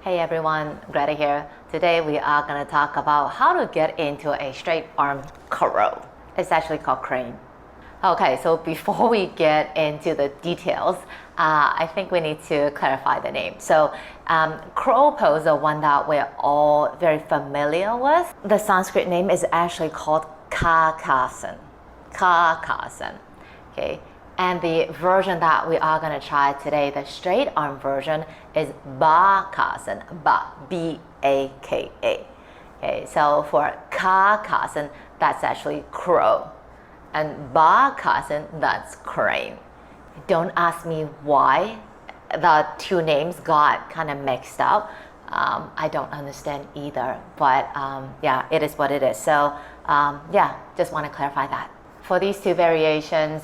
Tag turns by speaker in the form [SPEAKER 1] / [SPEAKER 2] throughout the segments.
[SPEAKER 1] Hey everyone, Greta here. Today we are going to talk about how to get into a straight arm curl. It's actually called crane. Okay, so before we get into the details, I think we need to clarify the name. So crow pose, the one that we're all very familiar with, the Sanskrit name is actually called Karkasan. Karkasan. Okay. And the version that we are going to try today, the straight arm version, is Bakasan, B-A-K-A. Okay, so for Karkasan, that's actually crow. And Bakasan, that's crane. Don't ask me why the two names got kind of mixed up. I don't understand either, but yeah, it is what it is. So yeah, just want to clarify that. For these two variations,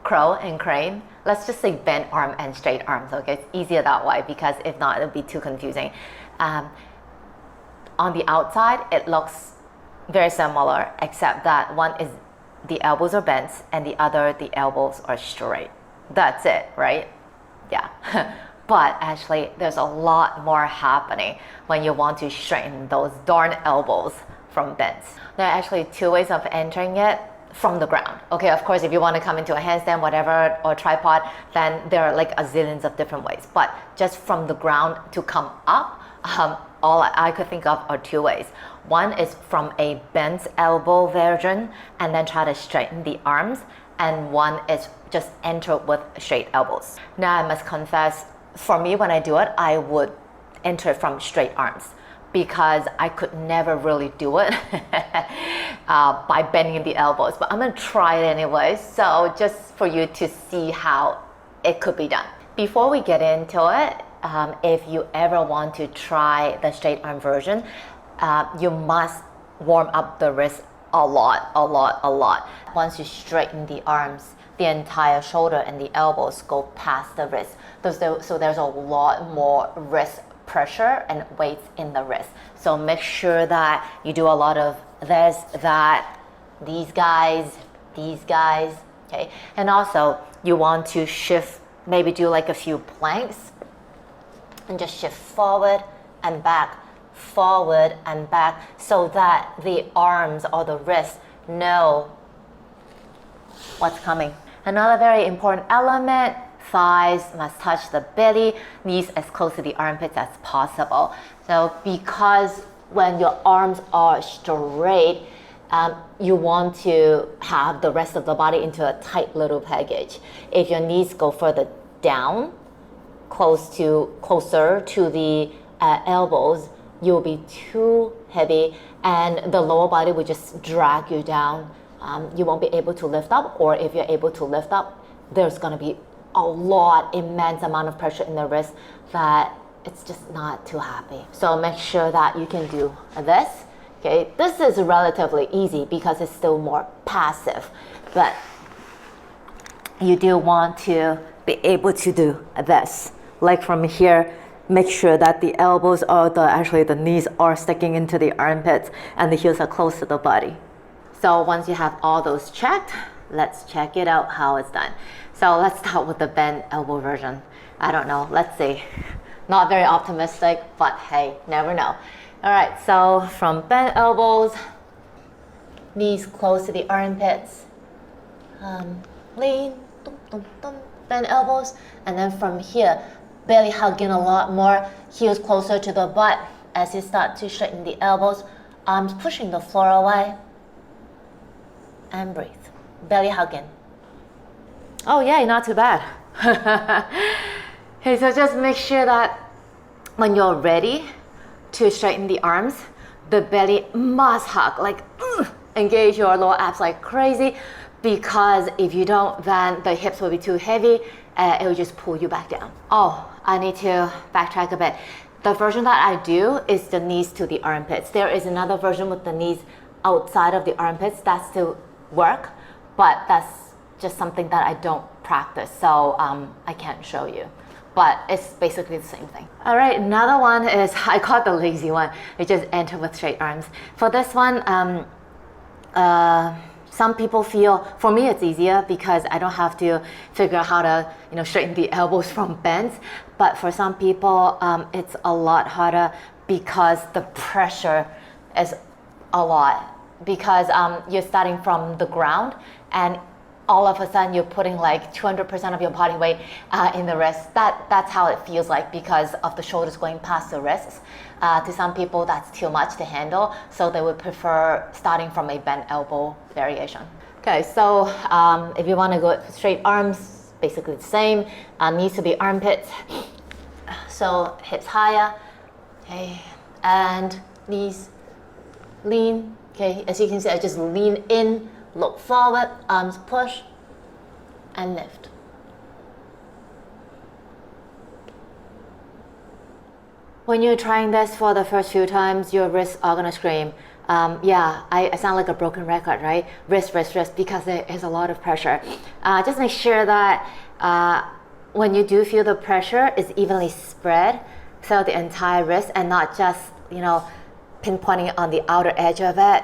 [SPEAKER 1] crow and crane, let's just say bent arm and straight arms, okay? It's easier that way because if not, it'll be too confusing. On the outside, it looks very similar, except that one is the elbows are bent and the other, the elbows are straight. That's it, right? Yeah. But actually, there's a lot more happening when you want to straighten those darn elbows from bends. There are actually two ways of entering it. From the ground. Okay, of course, if you want to come into a handstand, whatever, or tripod, then there are like a zillions of different ways. But just from the ground to come up, all I could think of are two ways. One is from a bent elbow version and then try to straighten the arms. And one is just enter with straight elbows. Now, I must confess, for me, when I do it, I would enter from straight arms, because I could never really do it by bending the elbows. But I'm gonna try it anyway, so just for you to see how it could be done. Before we get into it, if you ever want to try the straight arm version, you must warm up the wrist a lot. Once you straighten the arms, the entire shoulder and the elbows go past the wrist. So there's a lot more wrist pressure and weight in the wrist. So make sure that you do a lot of this, that, these guys, okay? And also you want to shift, maybe do like a few planks and just shift forward and back, so that the arms or the wrists know what's coming. Another very important element, thighs must touch the belly, knees as close to the armpits as possible. So because when your arms are straight, you want to have the rest of the body into a tight little package. If your knees go further down, closer to the elbows, you'll be too heavy and the lower body will just drag you down. You won't be able to lift up, or if you're able to lift up, there's going to be immense amount of pressure in the wrist that it's just not too happy. So make sure that you can do this. Okay, this is relatively easy because it's still more passive, but you do want to be able to do this. Like from here, make sure that the elbows or the knees are sticking into the armpits and the heels are close to the body. So once you have all those checked, let's check it out how it's done. So let's start with the bent elbow version. I don't know, let's see. Not very optimistic, but hey, never know. All right, so from bent elbows, knees close to the armpits, lean, bent elbows, and then from here, belly hugging a lot more, heels closer to the butt as you start to straighten the elbows, arms pushing the floor away, and breathe. Belly hugging. Oh yeah, not too bad. Okay, so just make sure that when you're ready to straighten the arms, the belly must hug, like engage your lower abs like crazy, because if you don't, then the hips will be too heavy, it will just pull you back down. Oh, I need to backtrack a bit. The version that I do is the knees to the armpits. There is another version with the knees outside of the armpits that still work, but that's just something that I don't practice, so I can't show you. But it's basically the same thing. All right, another one is, I call it the lazy one. You just enter with straight arms. For this one, Some people feel, for me it's easier because I don't have to figure out how to straighten the elbows from bends. But for some people, it's a lot harder because the pressure is a lot. Because you're starting from the ground and all of a sudden you're putting like 200% of your body weight in the wrist. That's how it feels like because of the shoulders going past the wrists. To some people that's too much to handle, so they would prefer starting from a bent elbow variation. Okay, so if you want to go straight arms, basically the same. Needs to be armpits. So hips higher, okay, and knees lean. Okay, as you can see, I just lean in, look forward, arms push, and lift. When you're trying this for the first few times, your wrists are gonna scream. Yeah, I sound like a broken record, right? Wrist, because there is a lot of pressure. Just make sure that when you do feel the pressure, it's evenly spread throughout the entire wrist and not just, pinpointing on the outer edge of it.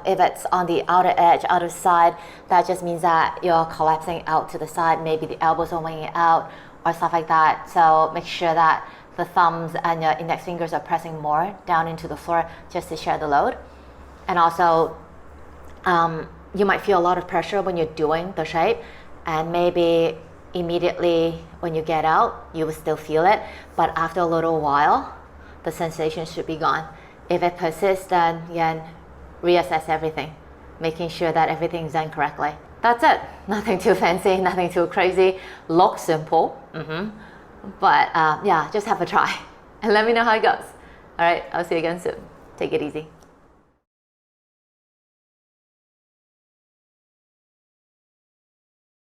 [SPEAKER 1] If it's on the outer edge, outer side, that just means that you're collapsing out to the side. Maybe the elbows are winging out or stuff like that. So make sure that the thumbs and your index fingers are pressing more down into the floor just to share the load. And also, you might feel a lot of pressure when you're doing the shape, and maybe immediately when you get out, you will still feel it. But after a little while, the sensation should be gone. If it persists, then reassess everything, making sure that everything's done correctly. That's it. Nothing too fancy, nothing too crazy. Looks simple, but just have a try and let me know how it goes. All right, I'll see you again soon. Take it easy.